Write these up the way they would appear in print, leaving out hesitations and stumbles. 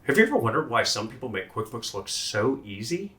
Have you ever wondered why some people make QuickBooks look so easy?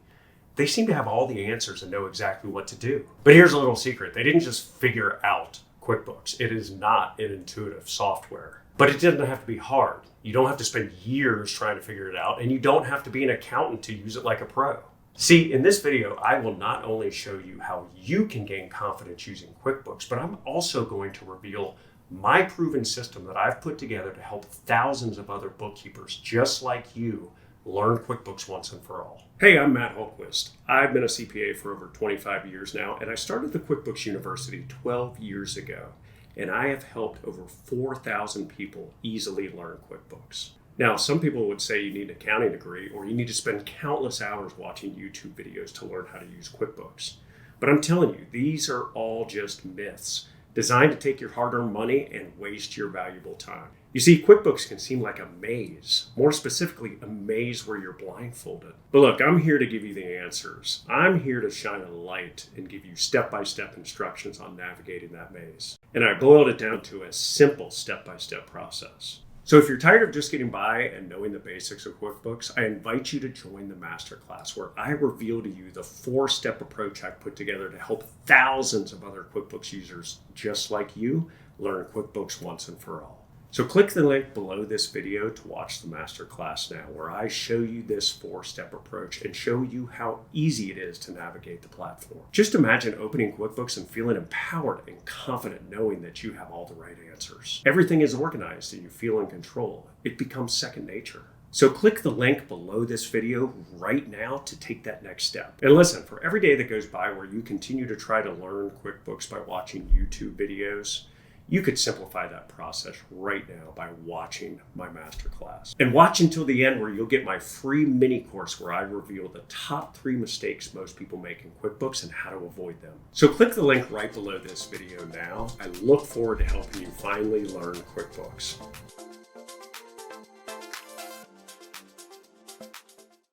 They seem to have all the answers and know exactly what to do. But here's a little secret. They didn't just figure out QuickBooks. It is not an intuitive software. But it doesn't have to be hard. You don't have to spend years trying to figure it out, and you don't have to be an accountant to use it like a pro. See, in this video, I will not only show you how you can gain confidence using QuickBooks, but I'm also going to reveal my proven system that I've put together to help thousands of other bookkeepers just like you learn QuickBooks once and for all. Hey, I'm Matt Holquist. I've been a CPA for over 25 years now, and I started the QuickBooks University 12 years ago, and I have helped over 4,000 people easily learn QuickBooks. Now, some people would say you need an accounting degree or you need to spend countless hours watching YouTube videos to learn how to use QuickBooks. But I'm telling you, these are all just myths designed to take your hard-earned money and waste your valuable time. You see, QuickBooks can seem like a maze, more specifically a maze where you're blindfolded. But look, I'm here to give you the answers. I'm here to shine a light and give you step-by-step instructions on navigating that maze. And I boiled it down to a simple step-by-step process. So if you're tired of just getting by and knowing the basics of QuickBooks, I invite you to join the masterclass where I reveal to you the 4-step approach I've put together to help thousands of other QuickBooks users just like you learn QuickBooks once and for all. So click the link below this video to watch the masterclass now, where I show you this 4-step approach and show you how easy it is to navigate the platform. Just imagine opening QuickBooks and feeling empowered and confident knowing that you have all the right answers. Everything is organized and you feel in control. It becomes second nature. So click the link below this video right now to take that next step. And listen, for every day that goes by where you continue to try to learn QuickBooks by watching YouTube videos, you could simplify that process right now by watching my masterclass. And watch until the end where you'll get my free mini course where I reveal the top 3 mistakes most people make in QuickBooks and how to avoid them. So click the link right below this video now. I look forward to helping you finally learn QuickBooks.